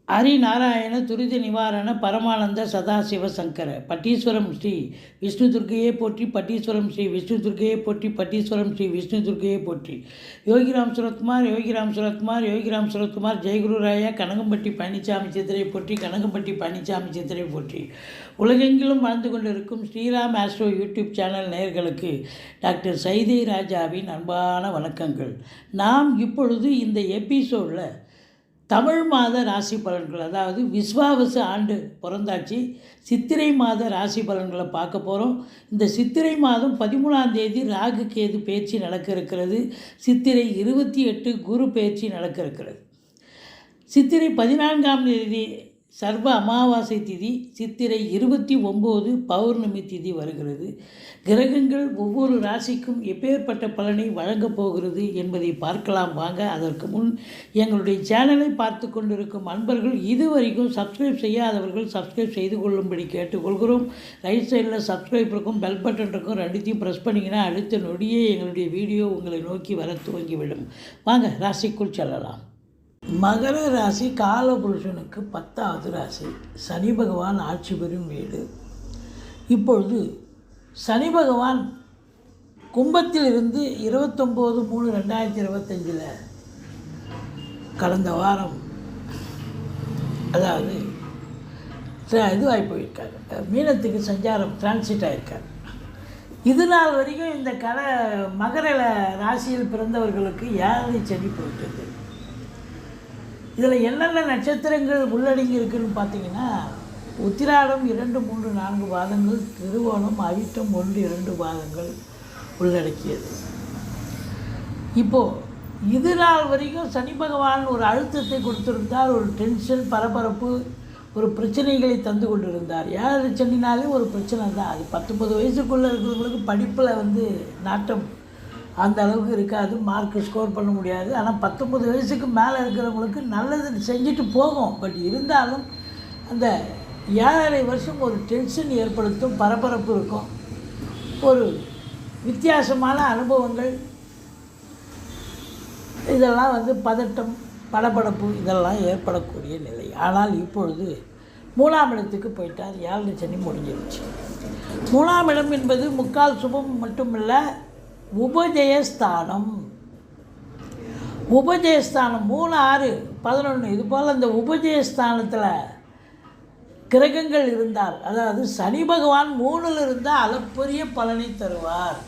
ஹரிநாராயண துரித நிவாரண பரமானந்த சதாசிவ சங்கர பட்டீஸ்வரம் ஸ்ரீ விஷ்ணு துர்க்கையே போற்றி. பட்டீஸ்வரம் ஸ்ரீ விஷ்ணு துர்க்கையே போற்றி. பட்டீஸ்வரம் ஸ்ரீ விஷ்ணு துர்க்கையே போற்றி. யோகிராம் சுரத்குமார் யோகிராம் சுரத்குமார் யோகிராம் சுரத்குமார் ஜெயகுருராயா கனகம்பட்டி பழனிசாமி சித்திரை போற்றி. கனகம்பட்டி பழனிசாமி சித்திரை போற்றி. உலகெங்கிலும் வாழ்ந்து கொண்டிருக்கும் ஸ்ரீராம் ஆஸ்ட்ரோ யூடியூப் சேனல் நேயர்களுக்கு டாக்டர் சைதை ராஜாவின் அன்பான வணக்கங்கள். நாம் இப்பொழுது இந்த எபிசோடில் தமிழ் மாத ராசி பலன்கள், அதாவது விஸ்வாவசு ஆண்டு பிறந்தாச்சு, சித்திரை மாத ராசி பலன்களை பார்க்க போகிறோம். இந்த சித்திரை மாதம் 13ஆம் தேதி ராகு கேது பயிற்சி நடக்க இருக்கிறது. சித்திரை 28 குரு பயிற்சி நடக்க இருக்கிறது. சித்திரை 14ஆம் தேதி சர்வ அமாவாசை திதி, சித்திரை 29 பௌர்ணமி திதி வருகிறது. கிரகங்கள் ஒவ்வொரு ராசிக்கும் எப்பேற்பட்ட பலனை வழங்கப் போகிறது என்பதை பார்க்கலாம் வாங்க. அதற்கு முன் எங்களுடைய சேனலை பார்த்து கொண்டிருக்கும் அன்பர்கள் இதுவரைக்கும் சப்ஸ்கிரைப் செய்யாதவர்கள் சப்ஸ்கிரைப் செய்து கொள்ளும்படி கேட்டுக்கொள்கிறோம். ரைட் சைடில் சப்ஸ்கிரைப் இருக்கும், பெல் பட்டன் இருக்கும், ரெண்டுத்தையும் ப்ரெஸ் பண்ணிங்கன்னா அடுத்த நொடியே எங்களுடைய வீடியோ உங்களை நோக்கி வர துவங்கிவிடும். வாங்க ராசிக்குள் செல்லலாம். மகர ராசி காலபுருஷனுக்கு 10வது ராசி. சனி பகவான் ஆட்சி பெறும் வீடு. இப்பொழுது சனி பகவான் கும்பத்திலிருந்து 29/3/2025 கடந்த வாரம், அதாவது இதுவாகி போயிருக்காரு, மீனத்துக்கு சஞ்சாரம் டிரான்சிட் ஆகியிருக்கார். இது நாள் வரைக்கும் இந்த மகர ராசியில் பிறந்தவர்களுக்கு 7 சனி போயிட்டது. இதில் என்னென்ன நட்சத்திரங்கள் உள்ளடங்கி இருக்குதுன்னு பார்த்தீங்கன்னா, உத்திராடம் 2, 3, 4 பாதங்கள், திருவோணம், அவிட்டம் 1, 2 பாதங்கள் உள்ளடக்கியது. இப்போது இது நாள் வரைக்கும் சனி பகவான் ஒரு அழுத்தத்தை கொடுத்திருந்தார், ஒரு டென்ஷன், பரபரப்பு, ஒரு பிரச்சனைகளை தந்து கொண்டிருந்தார். 7 சனினாலே ஒரு பிரச்சனை தான். அது 19 வயசுக்குள்ளே இருக்கிறவங்களுக்கு படிப்பில் நாட்டம் அந்த அளவுக்கு இருக்காது, மார்க்கு ஸ்கோர் பண்ண முடியாது. ஆனால் 19 வயசுக்கு மேலே இருக்கிறவங்களுக்கு நல்லது செஞ்சுட்டு போகும். பட் இருந்தாலும் அந்த 7.5 வருஷம் ஒரு டென்ஷன் ஏற்படுத்தும், பரபரப்பு இருக்கும், ஒரு வித்தியாசமான அனுபவங்கள், இதெல்லாம் பதட்டம், படபடப்பு இதெல்லாம் ஏற்படக்கூடிய நிலை. ஆனால் இப்பொழுது 3ஆம் இடத்துக்கு போயிட்டார். 7 சனி முடிஞ்சிருச்சு. 3ஆம் இடம் என்பது முக்கால் சுபம் மட்டுமில்லை, உபஜயஸ்தானம். உபஜயஸ்தானம் 3, 6, 11 இது போல் அந்த உபஜயஸ்தானத்தில் கிரகங்கள் இருந்தால், அதாவது சனி பகவான் 3ல் இருந்தால் அளப்பரிய பலனை தருவார்.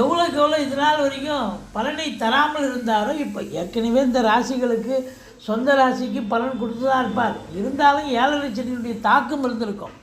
எவ்வளோக்கு எவ்வளோ இதனால் வரைக்கும் பலனை தராமல் இருந்தாரோ, இப்போ ஏற்கனவே இந்த ராசிகளுக்கு சொந்த ராசிக்கு பலன் கொடுத்து தான் இருப்பார். இருந்தாலும் 7 சனியுடைய தாக்கம் இருந்திருக்கும்.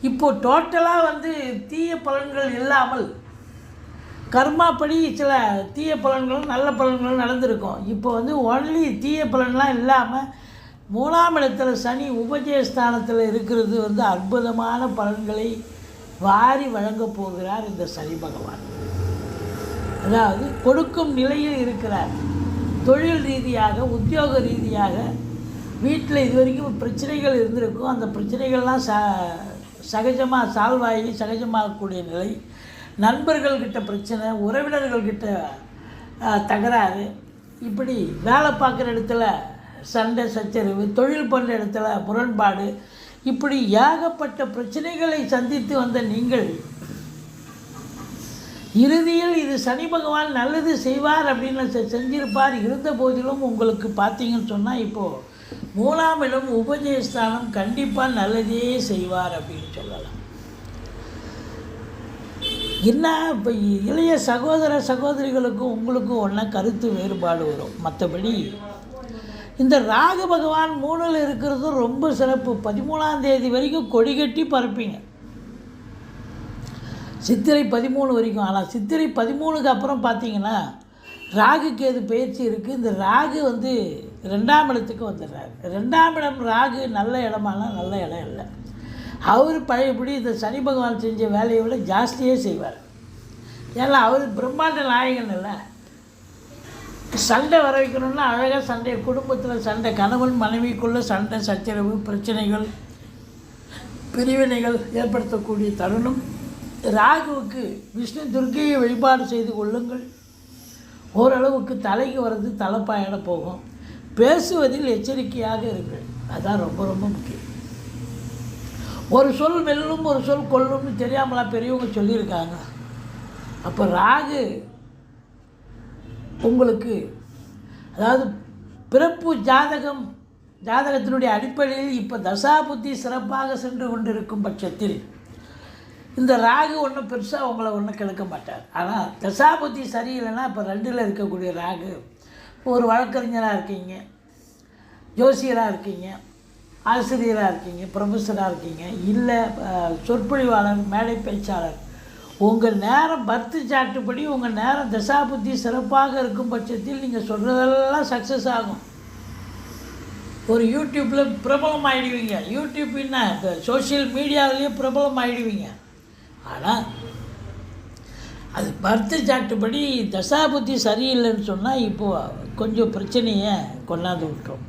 இப்போது டோட்டலாக தீய பலன்கள் இல்லாமல் கர்மாப்படி சில தீய பலன்களும் நல்ல பலன்களும் நடந்திருக்கும். இப்போ ஒன்லி தீய பலன்லாம் இல்லாமல் 3ஆம் இடத்துல சனி உபஜயஸ்தானத்தில் இருக்கிறது அற்புதமான பலன்களை வாரி வழங்கப் போகிறார் இந்த சனி பகவான். அதாவது கொடுக்கும் நிலையில் இருக்கிறார். தொழில் ரீதியாக, உத்தியோக ரீதியாக வீட்டில் இது வரைக்கும் பிரச்சனைகள் இருந்திருக்கும். அந்த பிரச்சனைகள்லாம் சகஜமாக சால்வ் ஆகி சகஜமாகக்கூடிய நிலை. நண்பர்கள்கிட்ட பிரச்சனை, உறவினர்கள்கிட்ட தகராறு, இப்படி வேலை பார்க்குற இடத்துல சண்டை சச்சரவு, தொழில் பண்ணுற இடத்துல முரண்பாடு, இப்படி ஏகப்பட்ட பிரச்சனைகளை சந்தித்து வந்த நீங்கள் இறுதியில் இது சனி பகவான் நல்லது செய்வார் அப்படின்னு செஞ்சிருப்பார். இருந்த போதிலும் உங்களுக்கு பார்த்தீங்கன்னு சொன்னால் இப்போது 3ஆம் இடம் உபஜயஸ்தானம் கண்டிப்பாக நல்லதே செய்வார் அப்படின்னு சொல்லலாம். என்ன இப்போ இளைய சகோதர சகோதரிகளுக்கும் உங்களுக்கும் ஒன்றா கருத்து வேறுபாடு வரும். மற்றபடி இந்த ராகு பகவான் 3ல் இருக்கிறதும் ரொம்ப சிறப்பு. 13ஆம் தேதி வரைக்கும் கொடி கட்டி பறப்பீங்க, சித்திரை 13 வரைக்கும். ஆனால் சித்திரை 13க்கு அப்புறம் பார்த்தீங்கன்னா ராகு கேது பயிற்சி இருக்குது. இந்த ராகு 2ஆம் இடத்துக்கு வந்துடுறாரு. 2ஆம் இடம் ராகு நல்ல இடமானா நல்ல இடம் இல்லை. அவர் பழையபடி இந்த சனி பகவான் செஞ்ச வேலையை விட ஜாஸ்தியே செய்வார். ஏன்னா அவர் பிரம்மாண்ட நாயகன் இல்லை. சண்டை வர வைக்கணும்னா அழகாக சண்டை, குடும்பத்தில் சண்டை, கணவன் மனைவிக்குள்ளே சண்டை சச்சரவு, பிரச்சனைகள், பிரிவினைகள் ஏற்படுத்தக்கூடிய தருணம். ராகுவுக்கு விஷ்ணு துர்க்கையை வழிபாடு செய்து கொள்ளுங்கள். ஓரளவுக்கு தலைக்கு வர்றது தலைப்பாயிட போகும். பேசுவதில் எச்சரிக்கையாக இருங்கள். அதுதான் ரொம்ப ரொம்ப முக்கியம். ஒரு சொல் வெல்லும் ஒரு சொல் கொல்லும்னு தெரியாமலாம் பெரியவங்க சொல்லியிருக்காங்க. அப்போ ராகு உங்களுக்கு, அதாவது பிறப்பு ஜாதகத்தினுடைய அடிப்படையில் இப்போ தசாபுத்தி சிறப்பாக சென்று கொண்டிருக்கும் பட்சத்தில் இந்த ராகு ஒன்றும் பெருசாக உங்களை ஒன்றும் கிழக்க மாட்டார். ஆனால் தசாபுத்தி சரியில்லைன்னா இப்போ 2ல் இருக்கக்கூடிய ராகு, ஒரு வழக்கறிஞராக இருக்கீங்க, ஜோசியராக இருக்கீங்க, ஆசிரியராக இருக்கீங்க, ப்ரொஃபஸராக இருக்கீங்க, இல்லை சொற்பொழிவாளர், மேடை பேச்சாளர், உங்கள் நேரம் பர்த்து சாட்டுப்படி உங்கள் நேரம் தசாபுத்தி சிறப்பாக இருக்கும் பட்சத்தில் நீங்கள் சொல்கிறதெல்லாம் சக்ஸஸ் ஆகும். ஒரு யூடியூப்பில் பிரபலம் ஆகிடுவீங்க. யூடியூப்னா இப்போ சோஷியல் மீடியாவிலேயே பிரபலம் ஆகிடுவீங்க. ஆனால் அது பர்த்து சாட்டுப்படி தசாபுத்தி சரியில்லைன்னு சொன்னால் இப்போது கொஞ்சம் பிரச்சனையை கொண்டாந்து விட்டுரும்.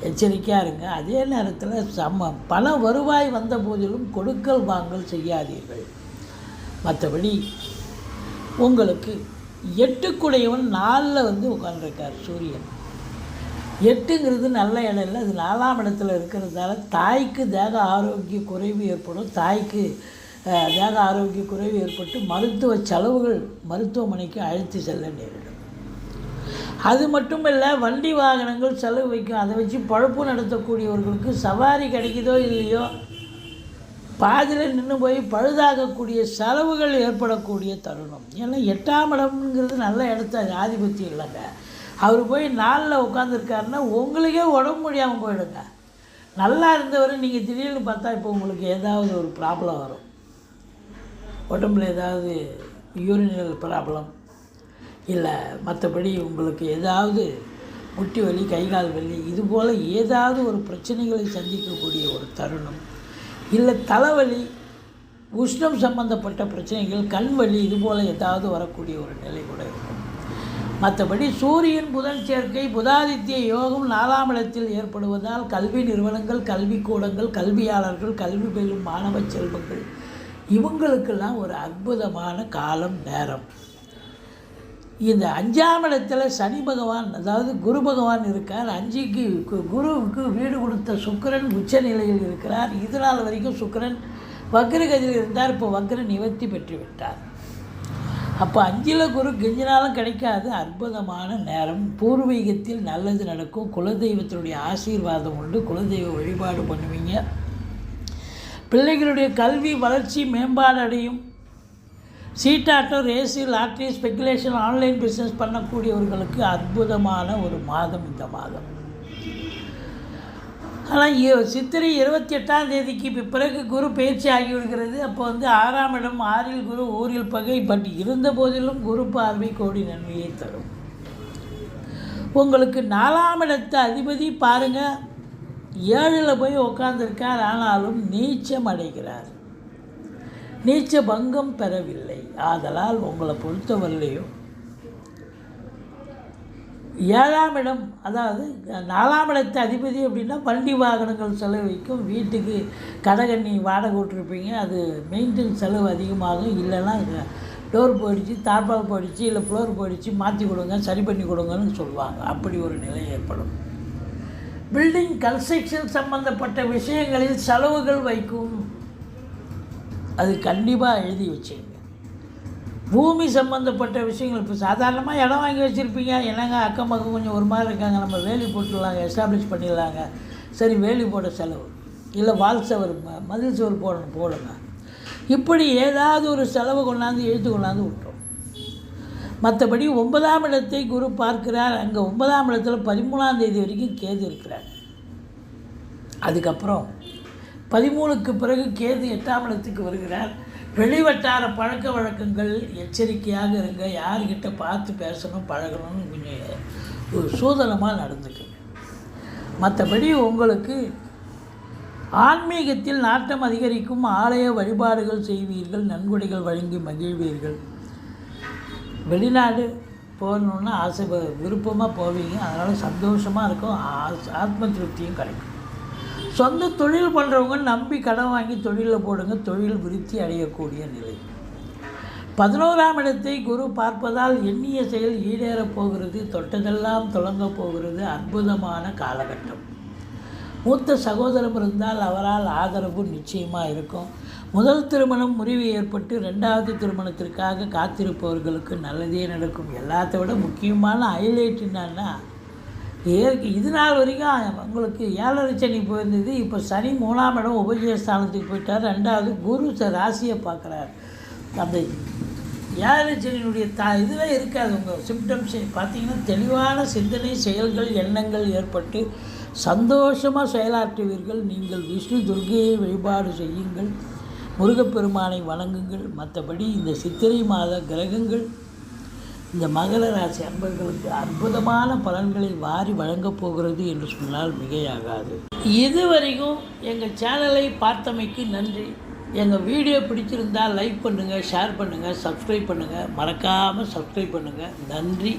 எச்சரிக்கையாக இருங்க. அதே நேரத்தில் பல வருவாய் வந்த போதிலும் கொடுக்கல் வாங்கல் செய்யாதீர்கள். மற்றபடி உங்களுக்கு 8 4 உட்காந்துருக்கார் சூரியன். 8ங்கிறது நல்ல இடம் இல்லை, அது 4ஆம் இடத்துல இருக்கிறதுனால தாய்க்கு தேக ஆரோக்கிய குறைவு ஏற்படும். தாய்க்கு தேக ஆரோக்கிய குறைவு ஏற்பட்டு மருத்துவ செலவுகள் மருத்துவமனைக்கு அழைத்து செல்ல நேரிடும். அது மட்டும் இல்லை, வண்டி வாகனங்கள் செலவு வைக்கும். அதை வச்சு பழப்பு நடத்தக்கூடியவர்களுக்கு சவாரி கிடைக்குதோ இல்லையோ பாதியில் நின்று போய் பழுதாகக்கூடிய செலவுகள் ஏற்படக்கூடிய தருணம். ஏன்னா 8ஆம் இடம்ங்கிறது நல்ல இடத்த ஆதிபத்தியம் இல்லைங்க. அவர் போய் 4ல் உட்காந்துருக்காருன்னா உங்களுக்கே உடம்பு முடியாமல் போயிடுங்க. நல்லா இருந்தவர் நீங்கள் திடீர்னு பார்த்தா இப்போ உங்களுக்கு ஏதாவது ஒரு ப்ராப்ளம் வரும். உடம்புல ஏதாவது யூரினல் ப்ராப்ளம், இல்லை மற்றபடி உங்களுக்கு ஏதாவது முட்டி வலி, கைகால் வலி, இதுபோல் ஏதாவது ஒரு பிரச்சனைகளை சந்திக்கக்கூடிய ஒரு தருணம், இல்லை தலைவலி, உஷ்ணம் சம்பந்தப்பட்ட பிரச்சனைகள், கண் வலி, இதுபோல் ஏதாவது வரக்கூடிய ஒரு நிலை கூட இருக்கும். மற்றபடி சூரியன் புதன் சேர்க்கை, புதாதித்ய யோகம் 4ஆம் இடத்தில் ஏற்படுவதால் கல்வி நிறுவனங்கள், கல்விக்கூடங்கள், கல்வியாளர்கள், கல்வி பயிலும் மாணவ செல்வங்கள், இவங்களுக்கெல்லாம் ஒரு அற்புதமான காலம் நேரம். இந்த 5ஆம் இடத்துல சனி பகவான், அதாவது குரு பகவான் இருக்கார். 5க்கு குருவுக்கு வீடு கொடுத்த சுக்கிரன் உச்ச நிலையில் இருக்கிறார். இதனால் வரைக்கும் சுக்கிரன் வக்ரகதியில் இருந்தார், இப்போ வக்ர நிவர்த்தி பெற்று விட்டார். அப்போ 5ல் குரு கெஞ்சினாலும் கிடைக்காது. அற்புதமான நேரம். பூர்வீகத்தில் நல்லது நடக்கும். குலதெய்வத்தினுடைய ஆசீர்வாதம் உண்டு. குலதெய்வ வழிபாடு பண்ணுவீங்க. பிள்ளைகளுடைய கல்வி வளர்ச்சி மேம்பாடு அடையும். சீட்டாட்டம், race, lottery, speculation, online business பண்ணக்கூடியவர்களுக்கு அற்புதமான ஒரு மாதம் இந்த மாதம். ஆனால் சித்திரை 28ஆம் தேதிக்கு பிறகு குரு பயிற்சி ஆகிவிடுகிறது. அப்போ 6ஆம் இடம், 6ல் குரு, ஊரில் பகை. பட் இருந்த போதிலும் குரு பார்வை கோடி நன்மையை தரும். உங்களுக்கு 4ஆம் இடத்து அதிபதி பாருங்கள் 7ல் போய் உட்காந்துருக்கார். ஆனாலும் நீச்சம் அடைகிறார். நீச்ச பங்கம் பெறவில்லை. ஆதலால் உங்களை பொறுத்தவரையிலையும் 7ஆம் இடம், அதாவது 4ஆம் இடத்து அதிபதி அப்படின்னா வண்டி வாகனங்கள் செலவு வைக்கும். வீட்டுக்கு கடகண்ணி வாடகை விட்டுருப்பீங்க, அது மெயின்டெனன்ஸ் செலவு அதிகமாகும். இல்லைன்னா டோர் போயிடுச்சு, தார்பால் போயிடுச்சு, இல்லை ஃப்ளோர் போயிடுச்சு, மாற்றி கொடுங்க, சரி பண்ணி கொடுங்கன்னு சொல்லுவாங்க. அப்படி ஒரு நிலை ஏற்படும். பில்டிங் கன்ஸ்ட்ரக்ஷன் சம்பந்தப்பட்ட விஷயங்களில் செலவுகள் வைக்கும். அது கண்டிப்பாக எழுதி வச்சுங்க. பூமி சம்மந்தப்பட்ட விஷயங்கள், இப்போ சாதாரணமாக இடம் வாங்கி வச்சுருப்பீங்க, என்னங்க அக்கம் பக்கம் கொஞ்சம் ஒரு மாதிரி இருக்காங்க, நம்ம வேலி போட்டுடலாங்க, எஸ்டாப்ளிஷ் பண்ணிடலாங்க. சரி, வேலி போட செலவு, இல்லை வால் சவர், மதில் சவர் போடுங்க. இப்படி ஏதாவது ஒரு செலவு கொண்டாந்து எழுத்து கொண்டாந்து விட்டோம். மற்றபடி 9ஆம் இடத்தை குரு பார்க்கிறார். அங்கே 9ஆம் இடத்துல 13ஆம் தேதி வரைக்கும் கேது இருக்கிறார். அதுக்கப்புறம் 13க்கு பிறகு கேது 8ஆம் இடத்துக்கு வருகிறார். வெளிவட்டார பழக்க வழக்கங்கள் எச்சரிக்கையாக இருங்க. யார்கிட்ட பார்த்து பேசணும், பழகணும்னு கொஞ்சம் சூதனமாக நடந்துக்குங்க. மற்றபடி உங்களுக்கு ஆன்மீகத்தில் நாட்டம் அதிகரிக்கும். ஆலய வழிபாடுகள் செய்வீர்கள். நன்கொடைகள் வழங்கி மகிழ்வீர்கள். வெளிநாடு போகணுன்னா ஆசை, விருப்பமாக போவீங்க. அதனால் சந்தோஷமாக இருக்கும். ஆத்ம திருப்தியும் கிடைக்கும். சொந்த தொழில் பண்ணுறவங்க நம்பி கடன் வாங்கி தொழிலில் போடுங்க. தொழில் விருத்தி அடையக்கூடிய நிலை. 11ஆம் இடத்தை குரு பார்ப்பதால் எண்ணிய செயல் ஈடேறப் போகிறது. தொட்டதெல்லாம் தொடங்கப் போகிறது. அற்புதமான காலகட்டம். மூத்த சகோதரம் இருந்தால் அவரால் ஆதரவு நிச்சயமாக இருக்கும். முதல் திருமணம் முறிவு ஏற்பட்டு 2வது திருமணத்திற்காக காத்திருப்பவர்களுக்கு நல்லதே நடக்கும். எல்லாத்த விட முக்கியமான ஹைலைட் என்னன்னா, இது நாள் வரைக்கும் உங்களுக்கு 7.5 சனி போயிருந்தது. இப்போ சனி 3ஆம் இடம் உபஜயஸ்தானத்துக்கு போயிட்டார். 2வது குரு ராசியை பார்க்குறார். அந்த 7.5 சனியினுடைய இதுவே இருக்காது. உங்கள் சிம்டம்ஸ் பார்த்திங்கன்னா தெளிவான சிந்தனை, செயல்கள், எண்ணங்கள் ஏற்பட்டு சந்தோஷமாக செயலாற்றுவீர்கள். நீங்கள் விஷ்ணு துர்க்கையை வழிபாடு செய்யுங்கள், முருகப்பெருமானை வணங்குங்கள். மற்றபடி இந்த சித்திரை மாத கிரகங்கள் இந்த மகர ராசி அன்பர்களுக்கு அற்புதமான பலன்களை வாரி வழங்கப் போகிறது என்று சொன்னால் மிகையாகாது. இதுவரைக்கும் எங்கள் சேனலை பார்த்தமைக்கு நன்றி. எங்கள் வீடியோ பிடிச்சிருந்தால் லைக் பண்ணுங்கள், ஷேர் பண்ணுங்கள், சப்ஸ்கிரைப் பண்ணுங்கள். மறக்காமல் சப்ஸ்கிரைப் பண்ணுங்கள். நன்றி.